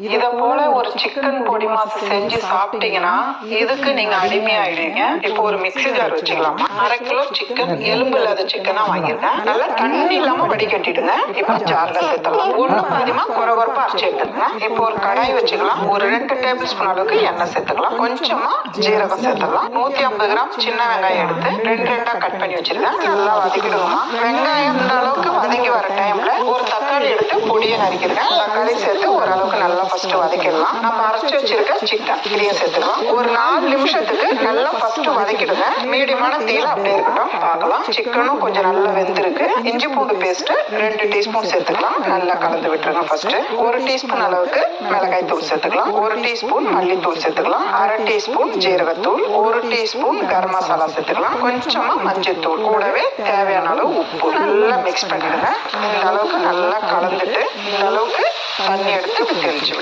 இத போல ஒரு சிக்கன் பொடி மாசு செஞ்சு சாப்பிட்டீங்கன்னா இதுக்கு நீங்க அடிமையாயிடுவீங்க. இப்போ ஒரு மிக்ஸி ஜார் வச்சுக்கலாமா? 1/2 கிலோ சிக்கன், எலும்பு இல்லாத சிக்கனா வாங்கிருக்கேன். நல்லா தண்ணி இல்லாம வடிகட்டிடுங்க. இப்போ ஜார்ல சேர்த்துக்கலாம். ஒண்ணு பாதிமா குறவரப்பா அரைச்சு எடுத்துக்கலாம். இப்போ ஒரு கடாய் வச்சுக்கலாம். ஒரு 2 டேபிள் ஸ்பூன் அளவுக்கு எண்ணெய் சேர்த்துக்கலாம். கொஞ்சமா ஜீரகம் சேர்த்துக்கலாம். 150 கிராம் சின்ன வெங்காயம் எடுத்து 2 கட் பண்ணி வச்சிருக்கேன். நல்லா வதக்கிடுவோமா? வெங்காயம் இந்த அளவுக்கு வதங்கி வர டைம்ல ஒரு தக்காளி எடுத்து பொடியை நறுக்கிருக்கேன். தக்காளி சேர்த்து ஓரளவுக்கு நல்லா ஃபர்ஸ்ட் வதக்கிடலாம். நம்ம அரைச்சு வச்சிருக்க சிக்கன் இதையும் சேர்த்துக்கலாம். ஒரு 4 நிமிஷத்துக்கு நல்லா ஃபர்ஸ்ட் வதக்கிடுங்க. மீடியமான தீயில அப்படியே இருக்கட்டும். பார்க்கலாம். சிக்கனும் கொஞ்சம் நல்லா வெந்திருக்கு. இஞ்சி பூண்டு பேஸ்ட் 2 டீஸ்பூன் சேர்த்துக்கலாம். நல்லா கலந்து விட்டுருங்க. ஃபர்ஸ்ட் 1 டீஸ்பூன் அளவுக்கு மிளகாய் தூள் சேர்த்துக்கலாம். 1 டீஸ்பூன் மல்லித்தூள் சேர்த்துக்கலாம். 1/2 டீஸ்பூன் ஜீரகத்தூள், 1 டீஸ்பூன் கரம் மசாலா சேர்த்துக்கலாம். கொஞ்சமா மஞ்சள் தூள், கூடவே தேவையான அளவு உப்பு நல்லா மிக்ஸ் பண்ணிடுங்க. இந்த அளவுக்கு நல்லா கலந்துட்டு இந்த அளவுக்கு தண்ணி எடுத்து தெளிச்சு விட்டு